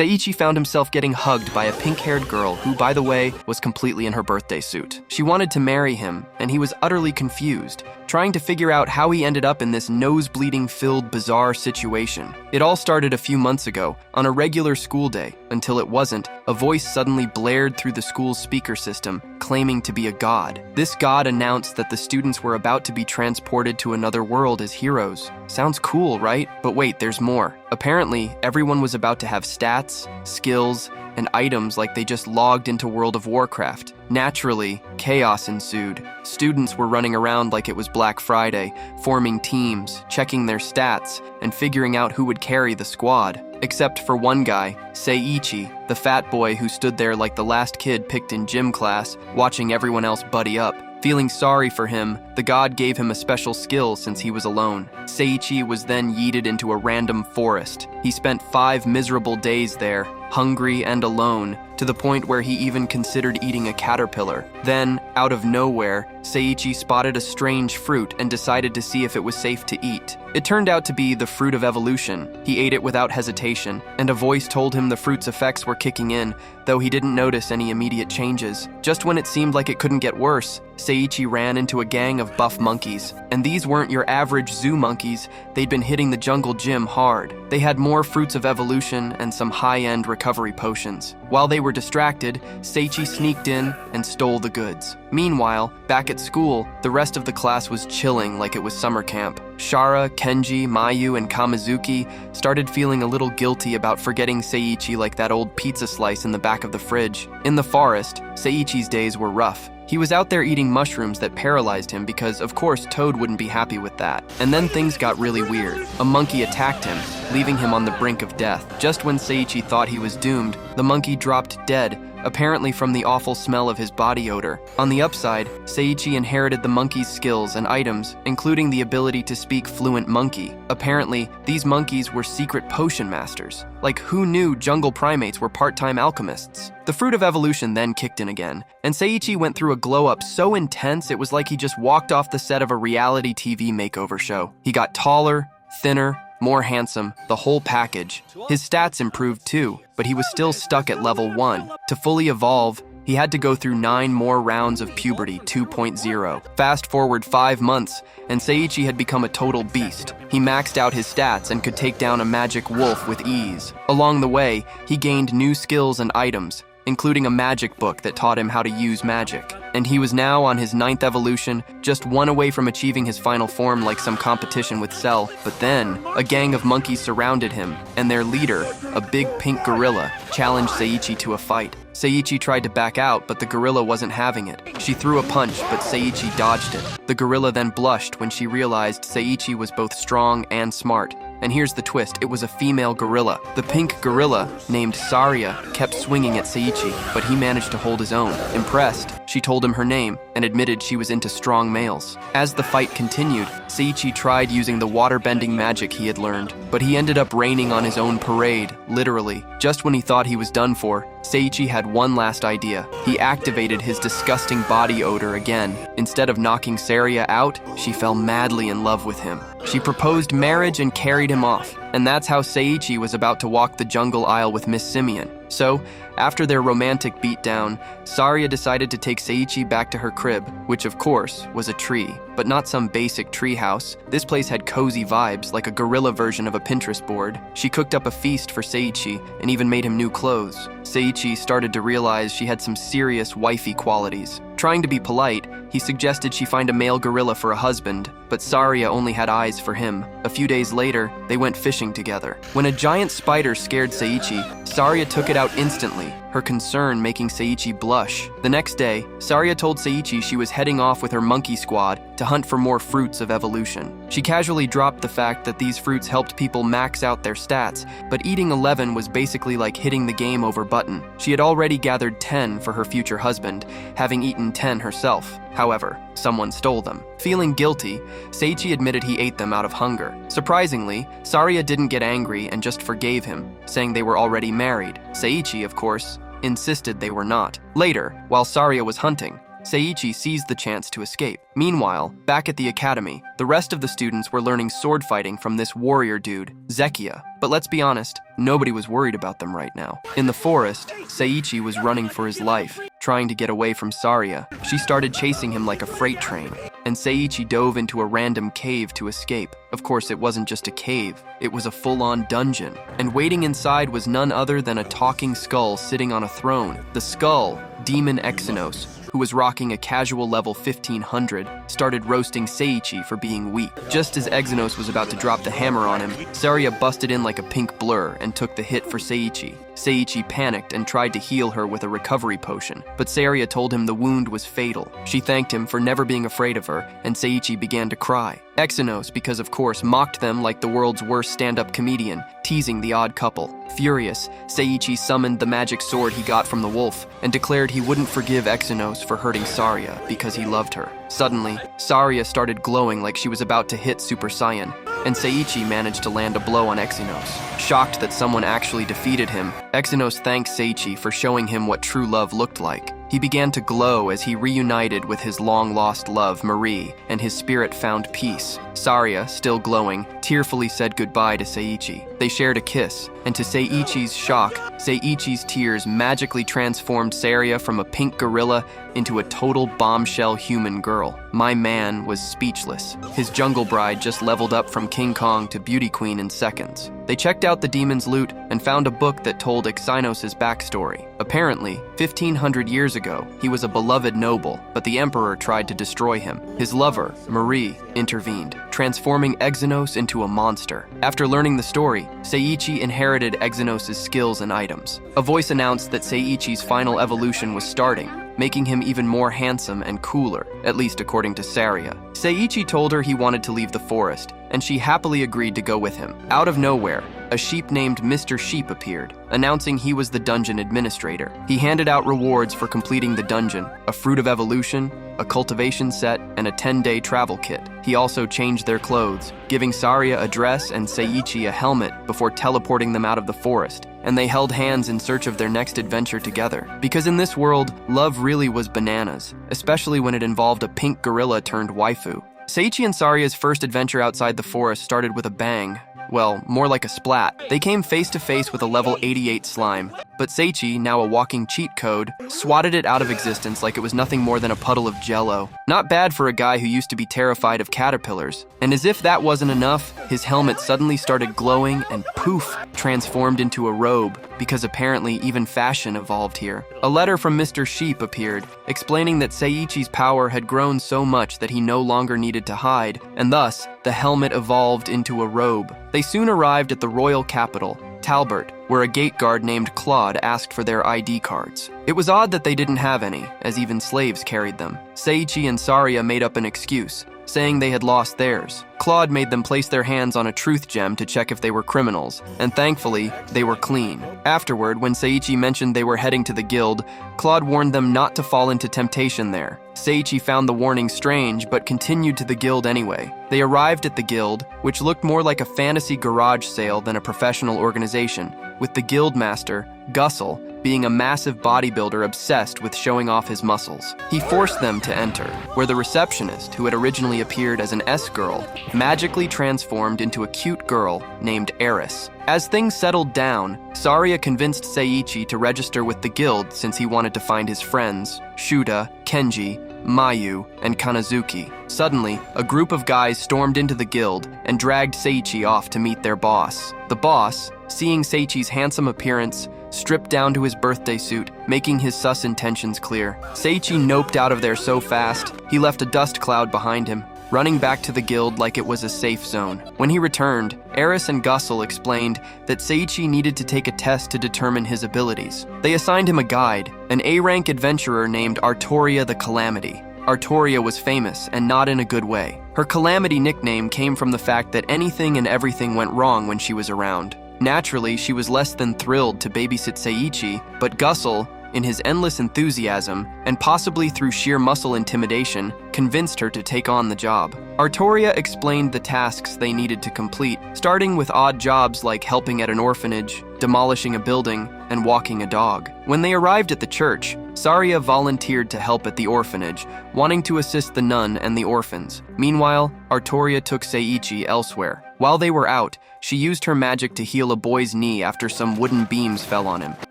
Seiichi found himself getting hugged by a pink-haired girl who, by the way, was completely in her birthday suit. She wanted to marry him, and he was utterly confused, trying to figure out how he ended up in this nose-bleeding-filled, bizarre situation. It all started a few months ago, on a regular school day, until it wasn't. A voice suddenly blared through the school's speaker system, claiming to be a god. This god announced that the students were about to be transported to another world as heroes. Sounds cool, right? But wait, there's more. Apparently, everyone was about to have stats, skills, and items like they just logged into World of Warcraft. Naturally, chaos ensued. Students were running around like it was Black Friday, forming teams, checking their stats, and figuring out who would carry the squad. Except for one guy, Seiichi, the fat boy who stood there like the last kid picked in gym class, watching everyone else buddy up. Feeling sorry for him, the god gave him a special skill since he was alone. Seiichi was then yeeted into a random forest. He spent 5 miserable days there, hungry and alone, to the point where he even considered eating a caterpillar. Then, out of nowhere, Seiichi spotted a strange fruit and decided to see if it was safe to eat. It turned out to be the fruit of evolution. He ate it without hesitation, and a voice told him the fruit's effects were kicking in, though he didn't notice any immediate changes. Just when it seemed like it couldn't get worse, Seiichi ran into a gang of buff monkeys. And these weren't your average zoo monkeys, they'd been hitting the jungle gym hard. They had more fruits of evolution and some high-end recovery potions. While they were distracted, Seiichi sneaked in and stole the goods. Meanwhile, back at school, the rest of the class was chilling like it was summer camp. Shara, Kenji, Mayu, and Kamizuki started feeling a little guilty about forgetting Seiichi like that old pizza slice in the back of the fridge. In the forest, Seiichi's days were rough. He was out there eating mushrooms that paralyzed him because, of course, Toad wouldn't be happy with that. And then things got really weird. A monkey attacked him, leaving him on the brink of death. Just when Seiichi thought he was doomed, the monkey dropped dead, apparently from the awful smell of his body odor. On the upside, Seiichi inherited the monkey's skills and items, including the ability to speak fluent monkey. Apparently, these monkeys were secret potion masters. Like, who knew jungle primates were part-time alchemists? The fruit of evolution then kicked in again, and Seiichi went through a glow-up so intense it was like he just walked off the set of a reality TV makeover show. He got taller, thinner, more handsome, the whole package. His stats improved too, but he was still stuck at level 1. To fully evolve, he had to go through 9 more rounds of puberty 2.0. Fast forward 5 months, and Seiichi had become a total beast. He maxed out his stats and could take down a magic wolf with ease. Along the way, he gained new skills and items, including a magic book that taught him how to use magic. And he was now on his 9th evolution, just 1 away from achieving his final form like some competition with Cell. But then, a gang of monkeys surrounded him, and their leader, a big pink gorilla, challenged Seiichi to a fight. Seiichi tried to back out, but the gorilla wasn't having it. She threw a punch, but Seiichi dodged it. The gorilla then blushed when she realized Seiichi was both strong and smart. And here's the twist, it was a female gorilla. The pink gorilla, named Saria, kept swinging at Seiichi, but he managed to hold his own. Impressed, she told him her name and admitted she was into strong males. As the fight continued, Seiichi tried using the water-bending magic he had learned, but he ended up raining on his own parade, literally. Just when he thought he was done for, Seiichi had one last idea. He activated his disgusting body odor again. Instead of knocking Saria out, she fell madly in love with him. She proposed marriage and carried him off, and that's how Seiichi was about to walk the jungle aisle with Miss Simeon. So, after their romantic beatdown, Saria decided to take Seiichi back to her crib, which of course was a tree, but not some basic tree house. This place had cozy vibes, like a gorilla version of a Pinterest board. She cooked up a feast for Seiichi and even made him new clothes. Seiichi started to realize she had some serious wifey qualities. Trying to be polite, he suggested she find a male gorilla for a husband, but Saria only had eyes for him. A few days later, they went fishing together. When a giant spider scared Seiichi, Saria took it out instantly, her concern making Seiichi blush. The next day, Saria told Seiichi she was heading off with her monkey squad to hunt for more fruits of evolution. She casually dropped the fact that these fruits helped people max out their stats, but eating 11 was basically like hitting the game over button. She had already gathered 10 for her future husband, having eaten 10 herself. However, someone stole them. Feeling guilty, Seiichi admitted he ate them out of hunger. Surprisingly, Saria didn't get angry and just forgave him, saying they were already married. Seiichi, of course, insisted they were not. Later, while Saria was hunting, Seiichi seized the chance to escape. Meanwhile, back at the academy, the rest of the students were learning sword fighting from this warrior dude, Zekia. But let's be honest, nobody was worried about them right now. In the forest, Seiichi was running for his life, trying to get away from Saria. She started chasing him like a freight train, and Seiichi dove into a random cave to escape. Of course, it wasn't just a cave, it was a full-on dungeon. And waiting inside was none other than a talking skull sitting on a throne. The skull, Demon Exynos, who was rocking a casual level 1500, started roasting Seiichi for being weak. Just as Exynos was about to drop the hammer on him, Saria busted in like a pink blur and took the hit for Seiichi. Seiichi panicked and tried to heal her with a recovery potion, but Saria told him the wound was fatal. She thanked him for never being afraid of her, and Seiichi began to cry. Exynos, because of course, mocked them like the world's worst stand-up comedian, teasing the odd couple. Furious, Seiichi summoned the magic sword he got from the wolf and declared he wouldn't forgive Exynos for hurting Saria because he loved her. Suddenly, Saria started glowing like she was about to hit Super Saiyan, and Seiichi managed to land a blow on Exynos. Shocked that someone actually defeated him, Exynos thanked Seiichi for showing him what true love looked like. He began to glow as he reunited with his long-lost love, Marie, and his spirit found peace. Saria, still glowing, tearfully said goodbye to Seiichi. They shared a kiss, and to Seiichi's shock, Seiichi's tears magically transformed Saria from a pink gorilla into a total bombshell human girl. My man was speechless. His jungle bride just leveled up from King Kong to beauty queen in seconds. They checked out the demon's loot and found a book that told Exynos' backstory. Apparently, 1500 years ago, he was a beloved noble, but the emperor tried to destroy him. His lover, Marie, intervened, transforming Exynos into a monster. After learning the story, Seiichi inherited Exynos' skills and items. A voice announced that Seiichi's final evolution was starting, making him even more handsome and cooler, at least according to Saria. Seiichi told her he wanted to leave the forest, and she happily agreed to go with him. Out of nowhere, a sheep named Mr. Sheep appeared, announcing he was the dungeon administrator. He handed out rewards for completing the dungeon, a fruit of evolution, a cultivation set, and a 10-day travel kit. He also changed their clothes, giving Saria a dress and Seiichi a helmet before teleporting them out of the forest, and they held hands in search of their next adventure together. Because in this world, love really was bananas, especially when it involved a pink gorilla turned waifu. Seiichi and Saria's first adventure outside the forest started with a bang. Well, more like a splat. They came face to face with a level 88 slime, but Seiichi, now a walking cheat code, swatted it out of existence like it was nothing more than a puddle of jello. Not bad for a guy who used to be terrified of caterpillars. And as if that wasn't enough, his helmet suddenly started glowing and poof, transformed into a robe, because apparently even fashion evolved here. A letter from Mr. Sheep appeared, explaining that Seiichi's power had grown so much that he no longer needed to hide, and thus, the helmet evolved into a robe. They soon arrived at the royal capital, Talbert, where a gate guard named Claude asked for their ID cards. It was odd that they didn't have any, as even slaves carried them. Seiichi and Saria made up an excuse, saying they had lost theirs. Claude made them place their hands on a truth gem to check if they were criminals, and thankfully, they were clean. Afterward, when Seiichi mentioned they were heading to the guild, Claude warned them not to fall into temptation there. Seiichi found the warning strange, but continued to the guild anyway. They arrived at the guild, which looked more like a fantasy garage sale than a professional organization, with the guild master, Gussel, being a massive bodybuilder obsessed with showing off his muscles. He forced them to enter, where the receptionist, who had originally appeared as an S-girl, magically transformed into a cute girl named AniRizz. As things settled down, Saria convinced Seiichi to register with the guild since he wanted to find his friends, Shuda, Kenji, Mayu, and Kanazuki. Suddenly, a group of guys stormed into the guild and dragged Seiichi off to meet their boss. The boss, seeing Seiichi's handsome appearance, stripped down to his birthday suit, making his sus intentions clear. Seiichi noped out of there so fast, he left a dust cloud behind him, running back to the guild like it was a safe zone. When he returned, AniRizz and Gussel explained that Seiichi needed to take a test to determine his abilities. They assigned him a guide, an A-rank adventurer named Artoria the Calamity. Artoria was famous, and not in a good way. Her Calamity nickname came from the fact that anything and everything went wrong when she was around. Naturally, she was less than thrilled to babysit Seiichi, but Gussel, in his endless enthusiasm, and possibly through sheer muscle intimidation, convinced her to take on the job. Artoria explained the tasks they needed to complete, starting with odd jobs like helping at an orphanage, demolishing a building, and walking a dog. When they arrived at the church, Saria volunteered to help at the orphanage, wanting to assist the nun and the orphans. Meanwhile, Artoria took Seiichi elsewhere. While they were out, she used her magic to heal a boy's knee after some wooden beams fell on him.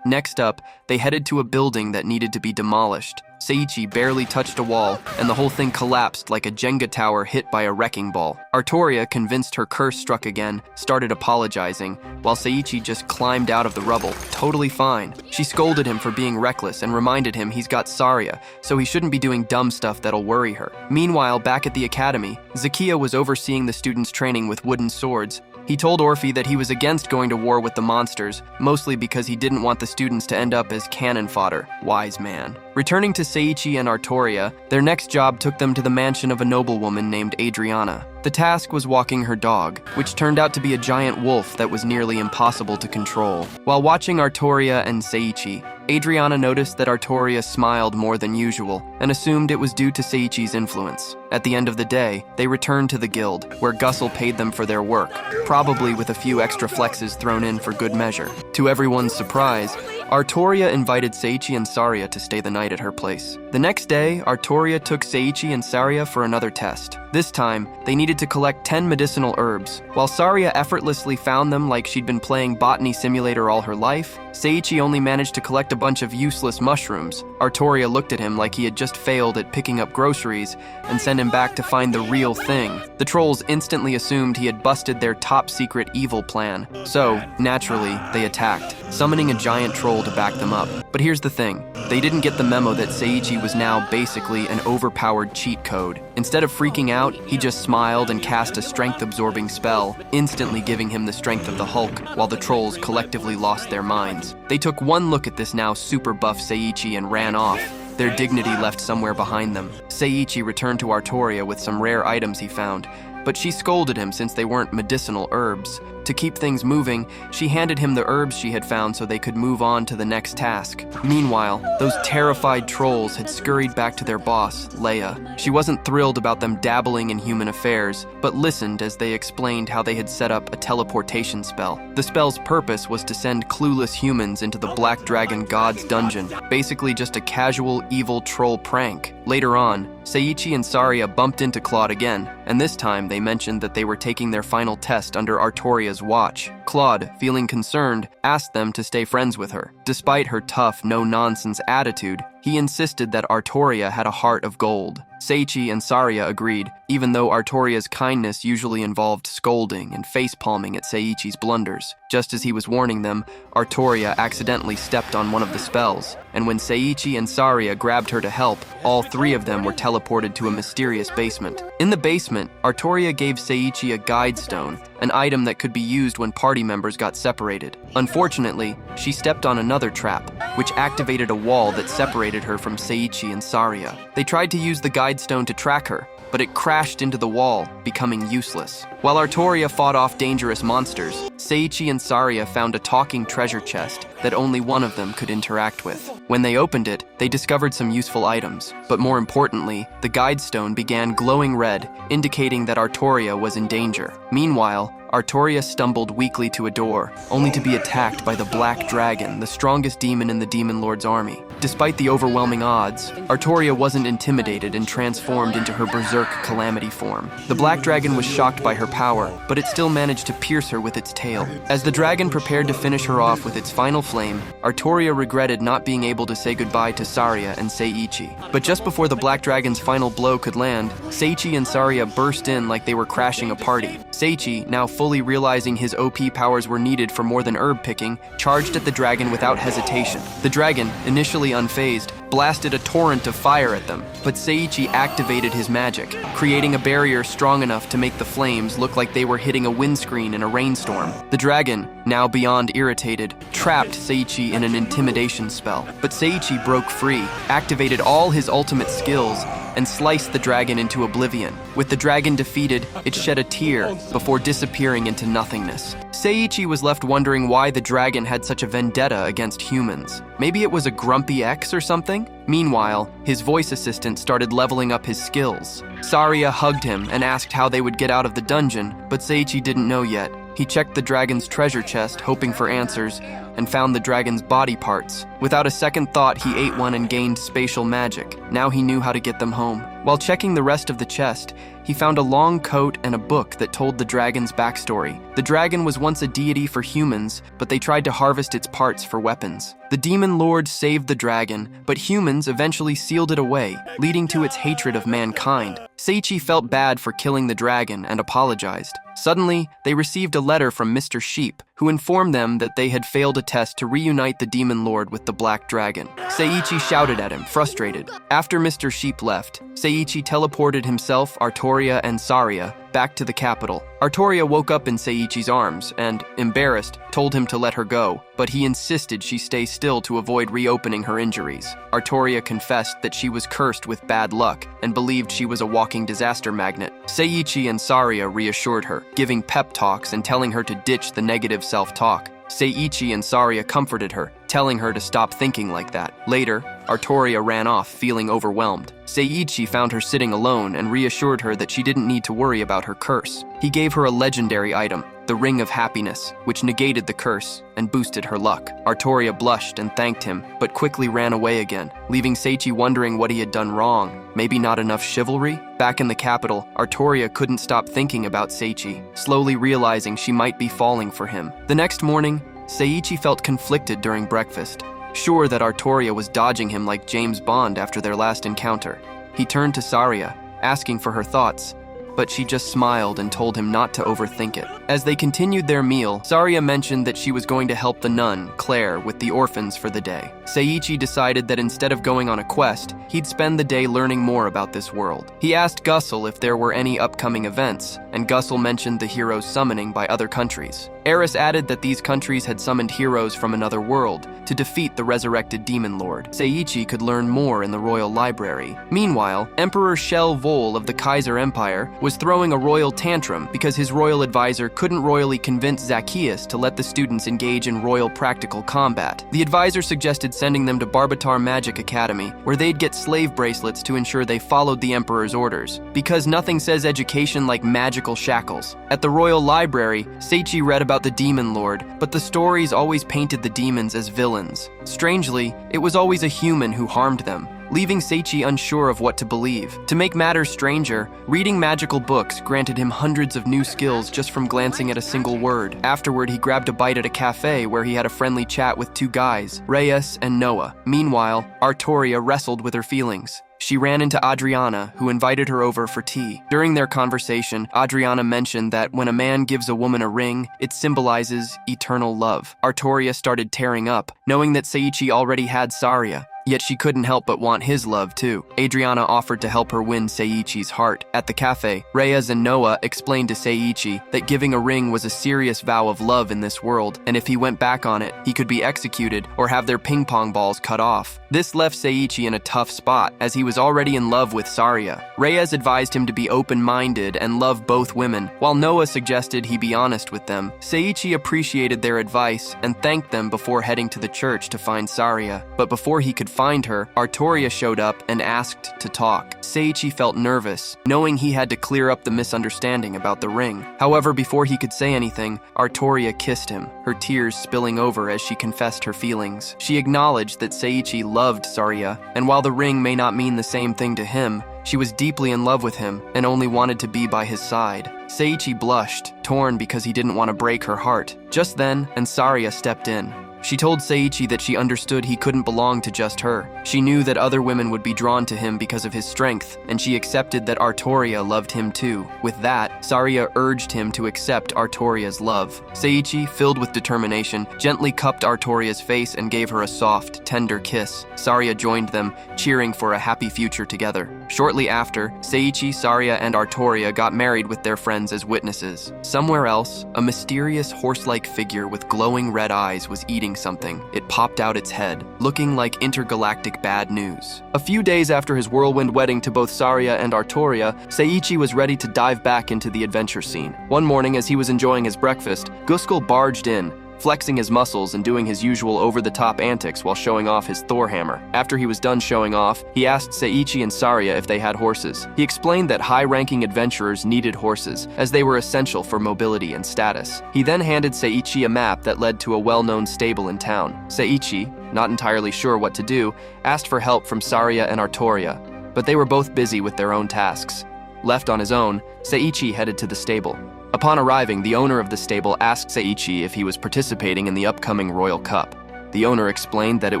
Next up, they headed to a building that needed to be demolished. Seiichi barely touched a wall, and the whole thing collapsed like a Jenga tower hit by a wrecking ball. Artoria, convinced her curse struck again, started apologizing, while Seiichi just climbed out of the rubble, totally fine. She scolded him for being reckless and reminded him he's got Saria, so he shouldn't be doing dumb stuff that'll worry her. Meanwhile, back at the academy, Zakia was overseeing the students' training with wooden swords. He told Orphe that he was against going to war with the monsters, mostly because he didn't want the students to end up as cannon fodder. Wise man. Returning to Seiichi and Artoria, their next job took them to the mansion of a noblewoman named Adriana. The task was walking her dog, which turned out to be a giant wolf that was nearly impossible to control. While watching Artoria and Seiichi, Adriana noticed that Artoria smiled more than usual and assumed it was due to Seiichi's influence. At the end of the day, they returned to the guild, where Gussel paid them for their work, probably with a few extra flexes thrown in for good measure. To everyone's surprise, Artoria invited Seiichi and Saria to stay the night at her place. The next day, Artoria took Seiichi and Saria for another test. This time, they needed to collect 10 medicinal herbs. While Saria effortlessly found them like she'd been playing Botany Simulator all her life, Seiichi only managed to collect a bunch of useless mushrooms. Artoria looked at him like he had just failed at picking up groceries and sent him back to find the real thing. The trolls instantly assumed he had busted their top-secret evil plan. So, naturally, they attacked, summoning a giant troll to back them up. But here's the thing. They didn't get the memo that Seiichi was now basically an overpowered cheat code. Instead of freaking out, he just smiled and cast a strength-absorbing spell, instantly giving him the strength of the Hulk, while the trolls collectively lost their minds. They took one look at this now super buff Seiichi and ran off, their dignity left somewhere behind them. Seiichi returned to Artoria with some rare items he found, but she scolded him since they weren't medicinal herbs. To keep things moving, she handed him the herbs she had found so they could move on to the next task. Meanwhile, those terrified trolls had scurried back to their boss, Leia. She wasn't thrilled about them dabbling in human affairs, but listened as they explained how they had set up a teleportation spell. The spell's purpose was to send clueless humans into the Black Dragon God's dungeon, basically just a casual, evil troll prank. Later on, Seiichi and Saria bumped into Claude again, and this time they mentioned that they were taking their final test under Artoria's watch. Claude, feeling concerned, asked them to stay friends with her. Despite her tough, no-nonsense attitude, he insisted that Artoria had a heart of gold. Seiichi and Saria agreed, even though Artoria's kindness usually involved scolding and face-palming at Seiichi's blunders. Just as he was warning them, Artoria accidentally stepped on one of the spells, and when Seiichi and Saria grabbed her to help, all three of them were teleported to a mysterious basement. In the basement, Artoria gave Seiichi a guide stone, an item that could be used when party members got separated. Unfortunately, she stepped on another trap, which activated a wall that separated her from Seiichi and Saria. They tried to use the guide stone to track her, but it crashed into the wall, becoming useless. While Artoria fought off dangerous monsters, Seiichi and Saria found a talking treasure chest that only one of them could interact with. When they opened it, they discovered some useful items, but more importantly, the guide stone began glowing red, indicating that Artoria was in danger. Meanwhile, Artoria stumbled weakly to a door, only to be attacked by the Black Dragon, the strongest demon in the Demon Lord's army. Despite the overwhelming odds, Artoria wasn't intimidated and transformed into her berserk calamity form. The Black Dragon was shocked by her power, but it still managed to pierce her with its tail. As the dragon prepared to finish her off with its final flame, Artoria regretted not being able to say goodbye to Saria and Seiichi. But just before the Black Dragon's final blow could land, Seiichi and Saria burst in like they were crashing a party. Seiichi, now fully realizing his OP powers were needed for more than herb picking, charged at the dragon without hesitation. The dragon, initially unfazed, blasted a torrent of fire at them, but Seiichi activated his magic, creating a barrier strong enough to make the flames look like they were hitting a windscreen in a rainstorm. The dragon, now beyond irritated, trapped Seiichi in an intimidation spell, but Seiichi broke free, activated all his ultimate skills, and sliced the dragon into oblivion. With the dragon defeated, it shed a tear before disappearing into nothingness. Seiichi was left wondering why the dragon had such a vendetta against humans. Maybe it was a grumpy ex or something? Meanwhile, his voice assistant started leveling up his skills. Saria hugged him and asked how they would get out of the dungeon, but Seiichi didn't know yet. He checked the dragon's treasure chest, hoping for answers, and found the dragon's body parts. Without a second thought, he ate one and gained spatial magic. Now he knew how to get them home. While checking the rest of the chest, he found a long coat and a book that told the dragon's backstory. The dragon was once a deity for humans, but they tried to harvest its parts for weapons. The demon lord saved the dragon, but humans eventually sealed it away, leading to its hatred of mankind. Seiichi felt bad for killing the dragon and apologized. Suddenly, they received a letter from Mr. Sheep, who informed them that they had failed a test to reunite the demon lord with the black dragon. Seiichi shouted at him, frustrated. After Mr. Sheep left, Seiichi teleported himself, Artoria, and Saria back to the capital. Artoria woke up in Seiichi's arms and, embarrassed, told him to let her go, but he insisted she stay still to avoid reopening her injuries. Artoria confessed that she was cursed with bad luck and believed she was a walking disaster magnet. Seiichi and Saria reassured her, giving pep talks and telling her to ditch the negative self-talk. Seiichi and Saria comforted her, telling her to stop thinking like that. Later, Artoria ran off, feeling overwhelmed. Seiichi found her sitting alone and reassured her that she didn't need to worry about her curse. He gave her a legendary item, the Ring of Happiness, which negated the curse and boosted her luck. Artoria blushed and thanked him, but quickly ran away again, leaving Seiichi wondering what he had done wrong. Maybe not enough chivalry? Back in the capital, Artoria couldn't stop thinking about Seiichi, slowly realizing she might be falling for him. The next morning, Seiichi felt conflicted during breakfast, sure that Artoria was dodging him like James Bond after their last encounter. He turned to Saria, asking for her thoughts, but she just smiled and told him not to overthink it. As they continued their meal, Saria mentioned that she was going to help the nun, Claire, with the orphans for the day. Seiichi decided that instead of going on a quest, he'd spend the day learning more about this world. He asked Gussel if there were any upcoming events, and Gussel mentioned the heroes summoning by other countries. Eris added that these countries had summoned heroes from another world to defeat the resurrected demon lord. Seiichi could learn more in the royal library. Meanwhile, Emperor Shell Vol of the Kaiser Empire was throwing a royal tantrum because his royal advisor couldn't royally convince Zacchaeus to let the students engage in royal practical combat. The advisor suggested sending them to Barbatar Magic Academy, where they'd get slave bracelets to ensure they followed the emperor's orders, because nothing says education like magical shackles. At the royal library, Seiichi read about the demon lord, but the stories always painted the demons as villains. Strangely, it was always a human who harmed them, leaving Seiichi unsure of what to believe. To make matters stranger, reading magical books granted him hundreds of new skills just from glancing at a single word. Afterward, he grabbed a bite at a cafe where he had a friendly chat with two guys, Reyes and Noah. Meanwhile, Artoria wrestled with her feelings. She ran into Adriana, who invited her over for tea. During their conversation, Adriana mentioned that when a man gives a woman a ring, it symbolizes eternal love. Artoria started tearing up, knowing that Seiichi already had Saria. Yet she couldn't help but want his love too. Adriana offered to help her win Seiichi's heart. At the cafe, Reyes and Noah explained to Seiichi that giving a ring was a serious vow of love in this world, and if he went back on it, he could be executed or have their ping pong balls cut off. This left Seiichi in a tough spot, as he was already in love with Saria. Reyes advised him to be open-minded and love both women, while Noah suggested he be honest with them. Seiichi appreciated their advice and thanked them before heading to the church to find Saria. But before he could find her, Artoria showed up and asked to talk. Seiichi felt nervous, knowing he had to clear up the misunderstanding about the ring. However, before he could say anything, Artoria kissed him, her tears spilling over as she confessed her feelings. She acknowledged that Seiichi loved Saria, and while the ring may not mean the same thing to him, she was deeply in love with him and only wanted to be by his side. Seiichi blushed, torn because he didn't want to break her heart. Just then, Saria stepped in. She told Seiichi that she understood he couldn't belong to just her. She knew that other women would be drawn to him because of his strength, and she accepted that Artoria loved him too. With that, Saria urged him to accept Artoria's love. Seiichi, filled with determination, gently cupped Artoria's face and gave her a soft, tender kiss. Saria joined them, cheering for a happy future together. Shortly after, Seiichi, Saria, and Artoria got married with their friends as witnesses. Somewhere else, a mysterious horse-like figure with glowing red eyes was eating something. It popped out its head, looking like intergalactic bad news. A few days after his whirlwind wedding to both Saria and Artoria, Seiichi was ready to dive back into the adventure scene. One morning, as he was enjoying his breakfast, Guskel barged in, flexing his muscles and doing his usual over-the-top antics while showing off his Thor hammer. After he was done showing off, he asked Seiichi and Saria if they had horses. He explained that high-ranking adventurers needed horses, as they were essential for mobility and status. He then handed Seiichi a map that led to a well-known stable in town. Seiichi, not entirely sure what to do, asked for help from Saria and Artoria, but they were both busy with their own tasks. Left on his own, Seiichi headed to the stable. Upon arriving, the owner of the stable asked Seiichi if he was participating in the upcoming Royal Cup. The owner explained that it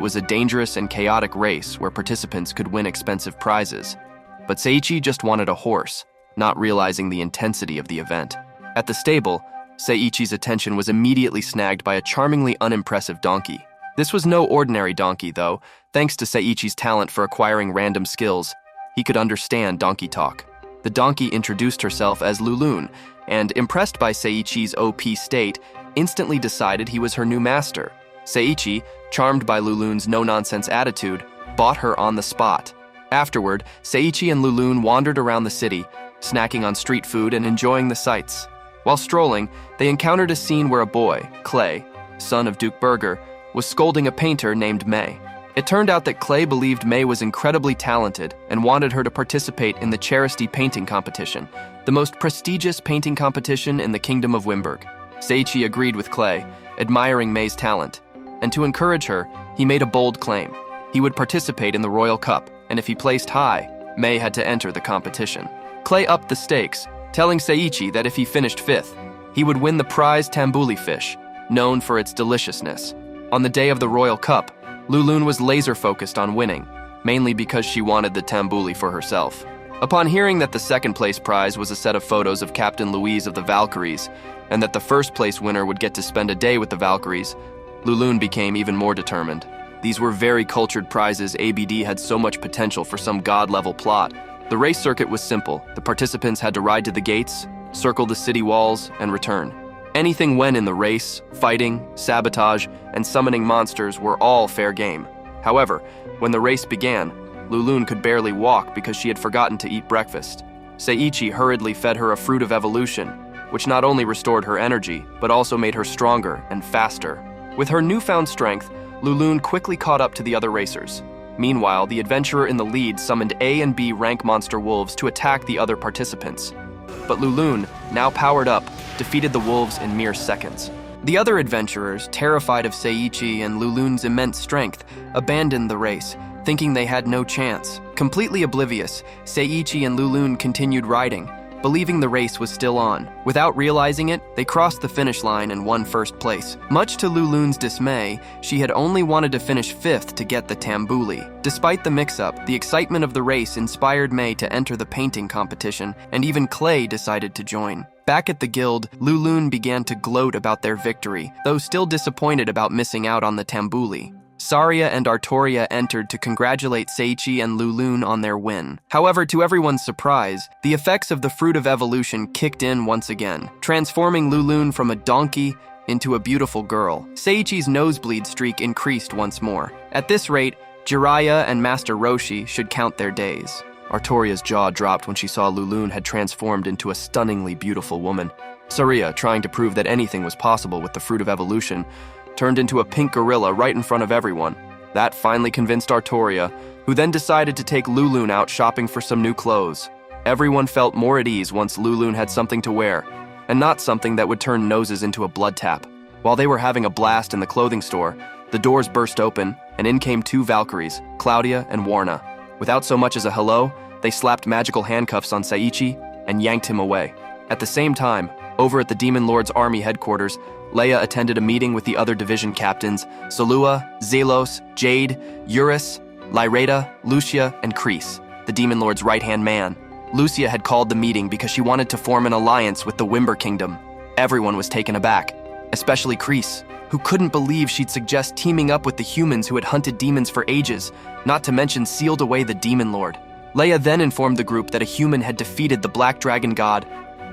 was a dangerous and chaotic race where participants could win expensive prizes. But Seiichi just wanted a horse, not realizing the intensity of the event. At the stable, Seiichi's attention was immediately snagged by a charmingly unimpressive donkey. This was no ordinary donkey, though. Thanks to Seiichi's talent for acquiring random skills, he could understand donkey talk. The donkey introduced herself as Lulun, and, impressed by Seiichi's OP state, instantly decided he was her new master. Seiichi, charmed by Lulun's no-nonsense attitude, bought her on the spot. Afterward, Seiichi and Lulun wandered around the city, snacking on street food and enjoying the sights. While strolling, they encountered a scene where a boy, Clay, son of Duke Burger, was scolding a painter named May. It turned out that Clay believed May was incredibly talented and wanted her to participate in the Charity painting competition, the most prestigious painting competition in the Kingdom of Wimberg. Seiichi agreed with Clay, admiring May's talent, and to encourage her, he made a bold claim. He would participate in the Royal Cup, and if he placed high, May had to enter the competition. Clay upped the stakes, telling Seiichi that if he finished 5th, he would win the prize tambuli fish, known for its deliciousness. On the day of the Royal Cup, Lulun was laser-focused on winning, mainly because she wanted the tambuli for herself. Upon hearing that the second-place prize was a set of photos of Captain Louise of the Valkyries, and that the first-place winner would get to spend a day with the Valkyries, Lulun became even more determined. These were very cultured prizes. ABD had so much potential for some god-level plot. The race circuit was simple. The participants had to ride to the gates, circle the city walls, and return. Anything went in the race, fighting, sabotage, and summoning monsters were all fair game. However, when the race began, Lulun could barely walk because she had forgotten to eat breakfast. Seiichi hurriedly fed her a fruit of evolution, which not only restored her energy, but also made her stronger and faster. With her newfound strength, Lulun quickly caught up to the other racers. Meanwhile, the adventurer in the lead summoned A and B rank monster wolves to attack the other participants. But Lulun, now powered up, defeated the wolves in mere seconds. The other adventurers, terrified of Seiichi and Lulun's immense strength, abandoned the race, thinking they had no chance. Completely oblivious, Seiichi and Lulun continued riding, believing the race was still on. Without realizing it, they crossed the finish line and won first place. Much to Lulun's dismay, she had only wanted to finish 5th to get the tambuli. Despite the mix-up, the excitement of the race inspired May to enter the painting competition, and even Clay decided to join. Back at the guild, Lulun began to gloat about their victory, though still disappointed about missing out on the tambuli. Saria and Artoria entered to congratulate Seiichi and Lulun on their win. However, to everyone's surprise, the effects of the Fruit of Evolution kicked in once again, transforming Lulun from a donkey into a beautiful girl. Seiichi's nosebleed streak increased once more. At this rate, Jiraiya and Master Roshi should count their days. Artoria's jaw dropped when she saw Lulun had transformed into a stunningly beautiful woman. Saria, trying to prove that anything was possible with the Fruit of Evolution, turned into a pink gorilla right in front of everyone. That finally convinced Artoria, who then decided to take Lulun out shopping for some new clothes. Everyone felt more at ease once Lulun had something to wear, and not something that would turn noses into a blood tap. While they were having a blast in the clothing store, the doors burst open, and in came 2 Valkyries, Claudia and Warna. Without so much as a hello, they slapped magical handcuffs on Seiichi and yanked him away. At the same time, over at the Demon Lord's army headquarters, Leia attended a meeting with the other division captains, Solua, Zelos, Jade, Eurus, Lyreda, Lucia, and Kreese, the Demon Lord's right-hand man. Lucia had called the meeting because she wanted to form an alliance with the Wimber Kingdom. Everyone was taken aback, especially Kreese, who couldn't believe she'd suggest teaming up with the humans who had hunted demons for ages, not to mention sealed away the Demon Lord. Leia then informed the group that a human had defeated the Black Dragon God,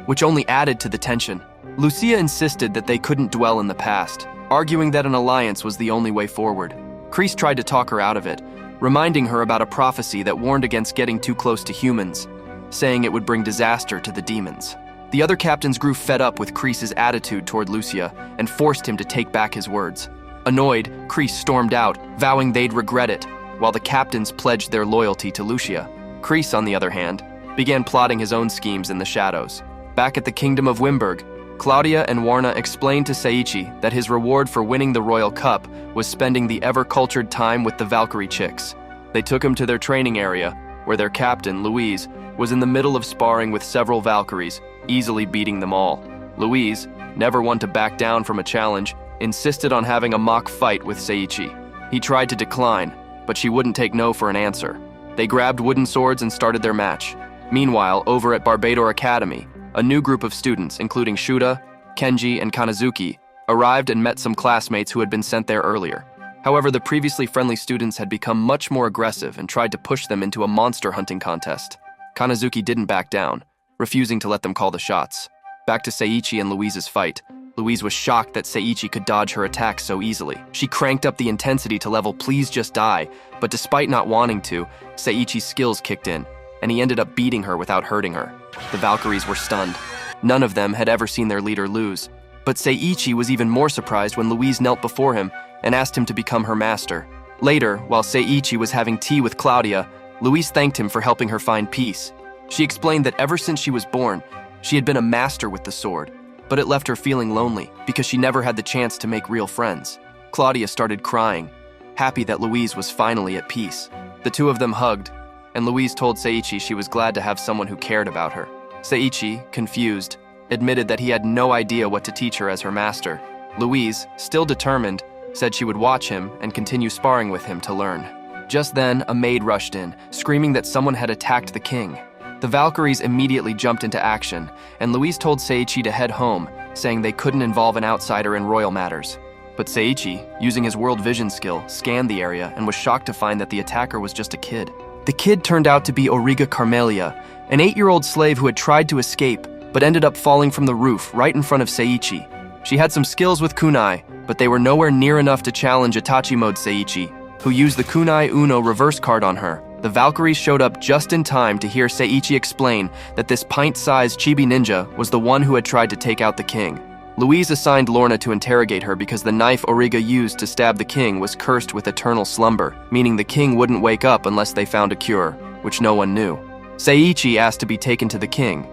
which only added to the tension. Lucia insisted that they couldn't dwell in the past, arguing that an alliance was the only way forward. Kreese tried to talk her out of it, reminding her about a prophecy that warned against getting too close to humans, saying it would bring disaster to the demons. The other captains grew fed up with Kreese's attitude toward Lucia and forced him to take back his words. Annoyed, Kreese stormed out, vowing they'd regret it, while the captains pledged their loyalty to Lucia. Kreese, on the other hand, began plotting his own schemes in the shadows. Back at the Kingdom of Wimberg, Claudia and Warna explained to Seiichi that his reward for winning the Royal Cup was spending the ever-cultured time with the Valkyrie chicks. They took him to their training area, where their captain, Louise, was in the middle of sparring with several Valkyries, easily beating them all. Louise, never one to back down from a challenge, insisted on having a mock fight with Seiichi. He tried to decline, but she wouldn't take no for an answer. They grabbed wooden swords and started their match. Meanwhile, over at Barbador Academy, a new group of students, including Shuda, Kenji, and Kanazuki, arrived and met some classmates who had been sent there earlier. However, the previously friendly students had become much more aggressive and tried to push them into a monster hunting contest. Kanazuki didn't back down, refusing to let them call the shots. Back to Seiichi and Louise's fight. Louise was shocked that Seiichi could dodge her attacks so easily. She cranked up the intensity to level please just die, but despite not wanting to, Seiichi's skills kicked in, and he ended up beating her without hurting her. The Valkyries were stunned. None of them had ever seen their leader lose. But Seiichi was even more surprised when Louise knelt before him and asked him to become her master. Later, while Seiichi was having tea with Claudia, Louise thanked him for helping her find peace. She explained that ever since she was born, she had been a master with the sword, but it left her feeling lonely because she never had the chance to make real friends. Claudia started crying, happy that Louise was finally at peace. The two of them hugged, and Louise told Seiichi she was glad to have someone who cared about her. Seiichi, confused, admitted that he had no idea what to teach her as her master. Louise, still determined, said she would watch him and continue sparring with him to learn. Just then, a maid rushed in, screaming that someone had attacked the king. The Valkyries immediately jumped into action, and Louise told Seiichi to head home, saying they couldn't involve an outsider in royal matters. But Seiichi, using his world vision skill, scanned the area and was shocked to find that the attacker was just a kid. The kid turned out to be Auriga Carmelia, an 8-year-old slave who had tried to escape, but ended up falling from the roof right in front of Seiichi. She had some skills with kunai, but they were nowhere near enough to challenge Itachi Mode Seiichi, who used the Kunai Uno reverse card on her. The Valkyries showed up just in time to hear Seiichi explain that this pint-sized chibi ninja was the one who had tried to take out the king. Louise assigned Lorna to interrogate her because the knife Auriga used to stab the king was cursed with eternal slumber, meaning the king wouldn't wake up unless they found a cure, which no one knew. Seiichi asked to be taken to the king,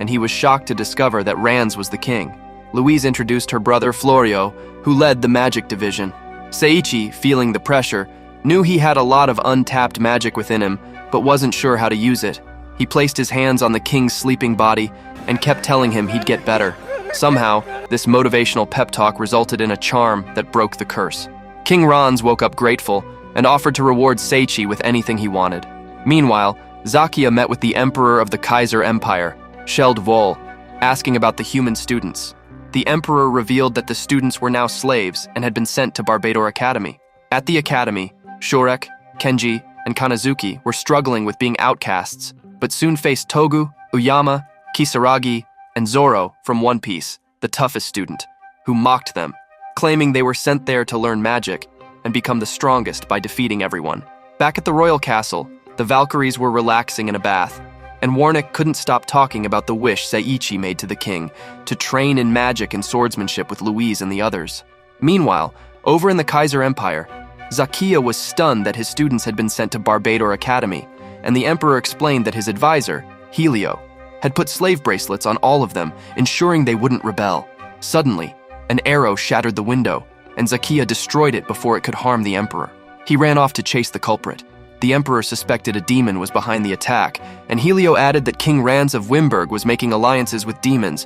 and he was shocked to discover that Ranz was the king. Louise introduced her brother Florio, who led the magic division. Seiichi, feeling the pressure, knew he had a lot of untapped magic within him, but wasn't sure how to use it. He placed his hands on the king's sleeping body and kept telling him he'd get better. Somehow, this motivational pep talk resulted in a charm that broke the curse. King Ranz woke up grateful and offered to reward Seiichi with anything he wanted. Meanwhile, Zakia met with the Emperor of the Kaiser Empire, Sheld Vol, asking about the human students. The Emperor revealed that the students were now slaves and had been sent to Barbador Academy. At the academy, Shurek, Kenji, and Kanazuki were struggling with being outcasts, but soon faced Togu, Uyama, Kisaragi, and Zoro from One Piece, the toughest student, who mocked them, claiming they were sent there to learn magic and become the strongest by defeating everyone. Back at the royal castle, the Valkyries were relaxing in a bath, and Warnick couldn't stop talking about the wish Seiichi made to the king to train in magic and swordsmanship with Louise and the others. Meanwhile, over in the Kaiser Empire, Zakia was stunned that his students had been sent to Barbador Academy, and the Emperor explained that his advisor, Helio, had put slave bracelets on all of them, ensuring they wouldn't rebel. Suddenly, an arrow shattered the window, and Zakia destroyed it before it could harm the Emperor. He ran off to chase the culprit. The Emperor suspected a demon was behind the attack, and Helio added that King Ranz of Wimberg was making alliances with demons,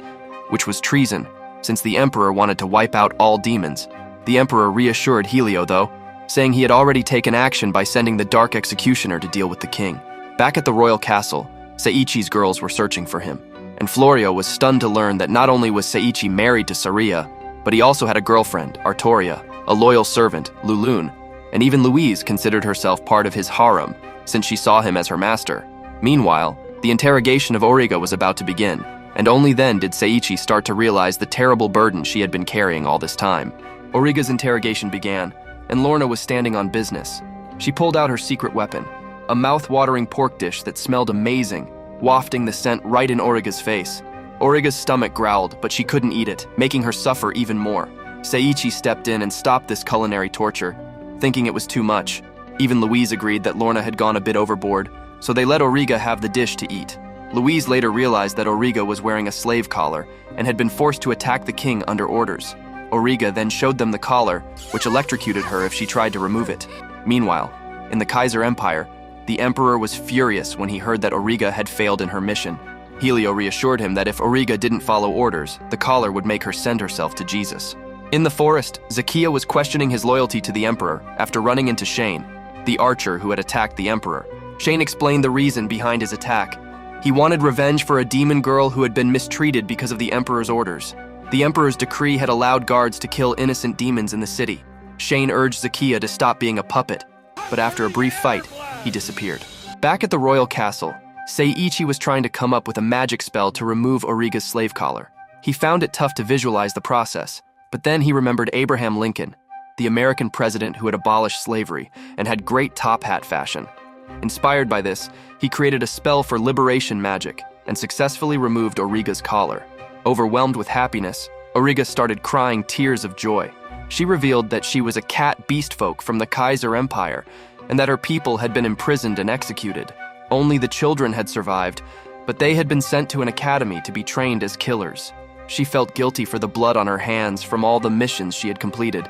which was treason, since the Emperor wanted to wipe out all demons. The Emperor reassured Helio, though, saying he had already taken action by sending the Dark Executioner to deal with the king. Back at the royal castle, Seiichi's girls were searching for him, and Florio was stunned to learn that not only was Seiichi married to Saria, but he also had a girlfriend, Artoria, a loyal servant, Lulun, and even Louise considered herself part of his harem, since she saw him as her master. Meanwhile, the interrogation of Auriga was about to begin, and only then did Seiichi start to realize the terrible burden she had been carrying all this time. Auriga's interrogation began, and Lorna was standing on business. She pulled out her secret weapon, a mouth-watering pork dish that smelled amazing, wafting the scent right in Auriga's face. Origa's stomach growled, but she couldn't eat it, making her suffer even more. Seiichi stepped in and stopped this culinary torture, thinking it was too much. Even Louise agreed that Lorna had gone a bit overboard, so they let Origa have the dish to eat. Louise later realized that Origa was wearing a slave collar and had been forced to attack the king under orders. Origa then showed them the collar, which electrocuted her if she tried to remove it. Meanwhile, in the Kaiser Empire, the emperor was furious when he heard that Origa had failed in her mission. Helio reassured him that if Origa didn't follow orders, the collar would make her send herself to Jesus. In the forest, Zakia was questioning his loyalty to the emperor after running into Shane, the archer who had attacked the emperor. Shane explained the reason behind his attack. He wanted revenge for a demon girl who had been mistreated because of the emperor's orders. The emperor's decree had allowed guards to kill innocent demons in the city. Shane urged Zakia to stop being a puppet, but after a brief fight, he disappeared. Back at the royal castle, Seiichi was trying to come up with a magic spell to remove Origa's slave collar. He found it tough to visualize the process, but then he remembered Abraham Lincoln, the American president who had abolished slavery and had great top hat fashion. Inspired by this, he created a spell for liberation magic and successfully removed Origa's collar. Overwhelmed with happiness, Origa started crying tears of joy. She revealed that she was a cat beast folk from the Kaiser Empire and that her people had been imprisoned and executed. Only the children had survived, but they had been sent to an academy to be trained as killers. She felt guilty for the blood on her hands from all the missions she had completed,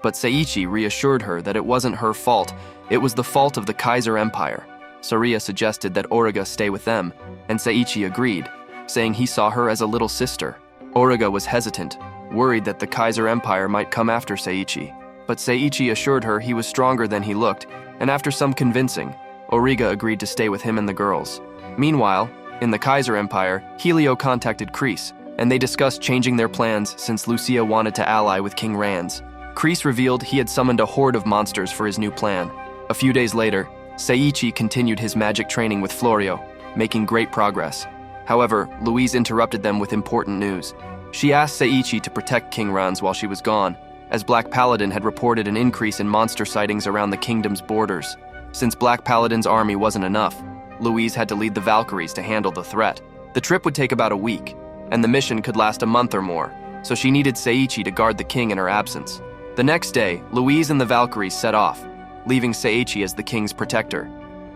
but Seiichi reassured her that it wasn't her fault, it was the fault of the Kaiser Empire. Saria suggested that Origa stay with them, and Seiichi agreed, saying he saw her as a little sister. Origa was hesitant, worried that the Kaiser Empire might come after Seiichi, but Seiichi assured her he was stronger than he looked, and after some convincing, Origa agreed to stay with him and the girls. Meanwhile, in the Kaiser Empire, Helio contacted Kreese, and they discussed changing their plans since Lucia wanted to ally with King Ranz. Kreese revealed he had summoned a horde of monsters for his new plan. A few days later, Seiichi continued his magic training with Florio, making great progress. However, Louise interrupted them with important news. She asked Seiichi to protect King Ranz while she was gone, as Black Paladin had reported an increase in monster sightings around the kingdom's borders. Since Black Paladin's army wasn't enough, Louise had to lead the Valkyries to handle the threat. The trip would take about a week, and the mission could last a month or more, so she needed Seiichi to guard the king in her absence. The next day, Louise and the Valkyries set off, leaving Seiichi as the king's protector.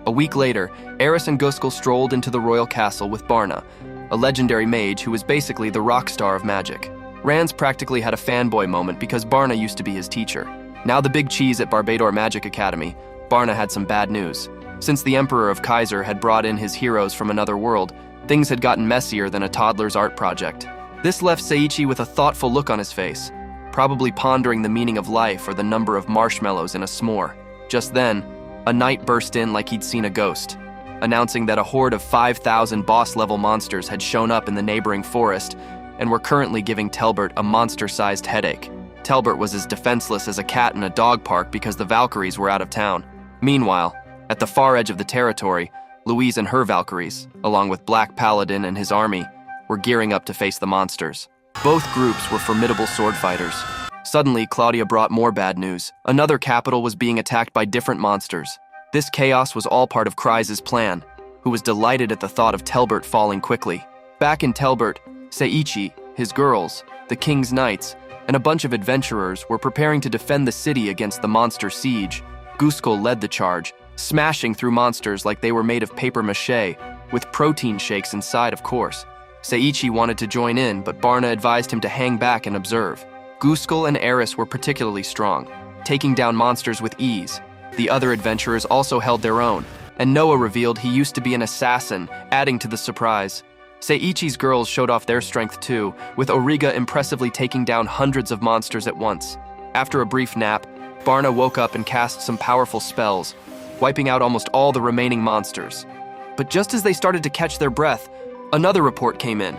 A week later, Eris and Guskel strolled into the royal castle with Barna, a legendary mage who was basically the rock star of magic. Ranz practically had a fanboy moment because Barna used to be his teacher. Now the big cheese at Barbador Magic Academy, Barna had some bad news. Since the Emperor of Kaiser had brought in his heroes from another world, things had gotten messier than a toddler's art project. This left Seiichi with a thoughtful look on his face, probably pondering the meaning of life or the number of marshmallows in a s'more. Just then, a knight burst in like he'd seen a ghost, announcing that a horde of 5,000 boss-level monsters had shown up in the neighboring forest and were currently giving Telbert a monster-sized headache. Telbert was as defenseless as a cat in a dog park because the Valkyries were out of town. Meanwhile, at the far edge of the territory, Louise and her Valkyries, along with Black Paladin and his army, were gearing up to face the monsters. Both groups were formidable sword fighters. Suddenly, Claudia brought more bad news. Another capital was being attacked by different monsters. This chaos was all part of Kreis's plan, who was delighted at the thought of Telbert falling quickly. Back in Telbert, Seiichi, his girls, the king's knights, and a bunch of adventurers were preparing to defend the city against the monster siege. Guskel led the charge, smashing through monsters like they were made of papier-mâché, with protein shakes inside, of course. Seiichi wanted to join in, but Barna advised him to hang back and observe. Guskel and Eris were particularly strong, taking down monsters with ease. The other adventurers also held their own, and Noah revealed he used to be an assassin, adding to the surprise. Seiichi's girls showed off their strength too, with Origa impressively taking down hundreds of monsters at once. After a brief nap, Barna woke up and cast some powerful spells, wiping out almost all the remaining monsters. But just as they started to catch their breath, another report came in.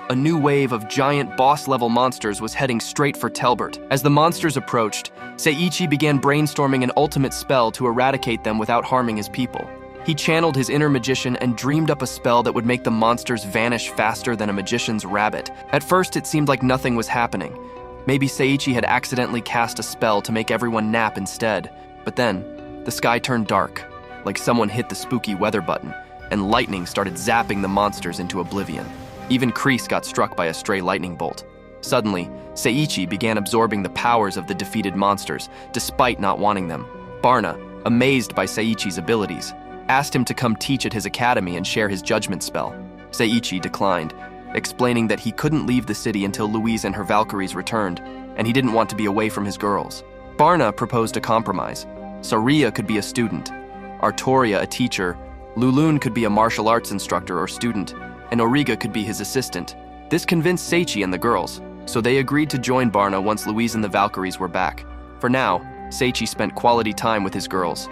A new wave of giant boss-level monsters was heading straight for Telbert. As the monsters approached, Seiichi began brainstorming an ultimate spell to eradicate them without harming his people. He channeled his inner magician and dreamed up a spell that would make the monsters vanish faster than a magician's rabbit. At first, it seemed like nothing was happening. Maybe Seiichi had accidentally cast a spell to make everyone nap instead. But then, the sky turned dark, like someone hit the spooky weather button, and lightning started zapping the monsters into oblivion. Even Kreese got struck by a stray lightning bolt. Suddenly, Seiichi began absorbing the powers of the defeated monsters, despite not wanting them. Barna, amazed by Seiichi's abilities, asked him to come teach at his academy and share his judgment spell. Seiichi declined, explaining that he couldn't leave the city until Louise and her Valkyries returned, and he didn't want to be away from his girls. Barna proposed a compromise. Saria could be a student, Artoria a teacher, Lulun could be a martial arts instructor or student, and Origa could be his assistant. This convinced Seiichi and the girls, so they agreed to join Barna once Louise and the Valkyries were back. For now, Seiichi spent quality time with his girls.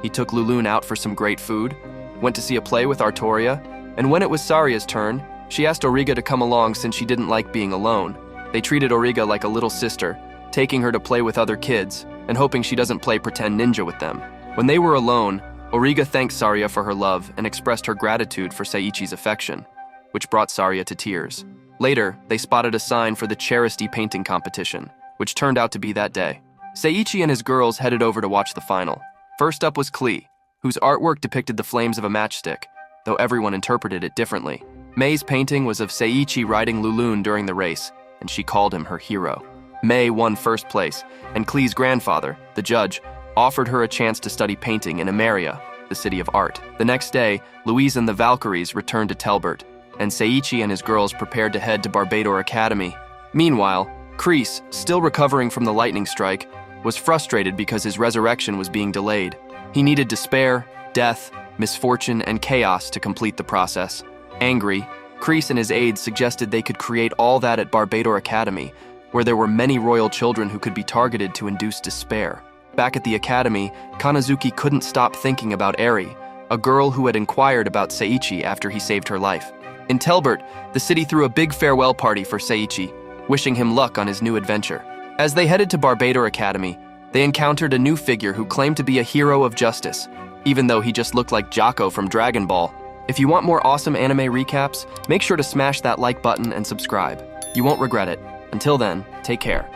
He took Lulun out for some great food, went to see a play with Artoria, and when it was Saria's turn, she asked Origa to come along since she didn't like being alone. They treated Origa like a little sister, taking her to play with other kids and hoping she doesn't play pretend ninja with them. When they were alone, Origa thanked Saria for her love and expressed her gratitude for Seiichi's affection, which brought Saria to tears. Later, they spotted a sign for the Charity painting competition, which turned out to be that day. Seiichi and his girls headed over to watch the final. First up was Klee, whose artwork depicted the flames of a matchstick, though everyone interpreted it differently. Mei's painting was of Seiichi riding Lulun during the race, and she called him her hero. Mei won first place, and Klee's grandfather, the judge, offered her a chance to study painting in Emeria, the city of art. The next day, Louise and the Valkyries returned to Telbert, and Seiichi and his girls prepared to head to Barbador Academy. Meanwhile, Kreese, still recovering from the lightning strike, was frustrated because his resurrection was being delayed. He needed despair, death, misfortune, and chaos to complete the process. Angry, Kreese and his aides suggested they could create all that at Barbador Academy, where there were many royal children who could be targeted to induce despair. Back at the academy, Kanazuki couldn't stop thinking about Eri, a girl who had inquired about Seiichi after he saved her life. In Telbert, the city threw a big farewell party for Seiichi, wishing him luck on his new adventure. As they headed to Barbador Academy, they encountered a new figure who claimed to be a hero of justice, even though he just looked like Jocko from Dragon Ball. If you want more awesome anime recaps, make sure to smash that like button and subscribe. You won't regret it. Until then, take care.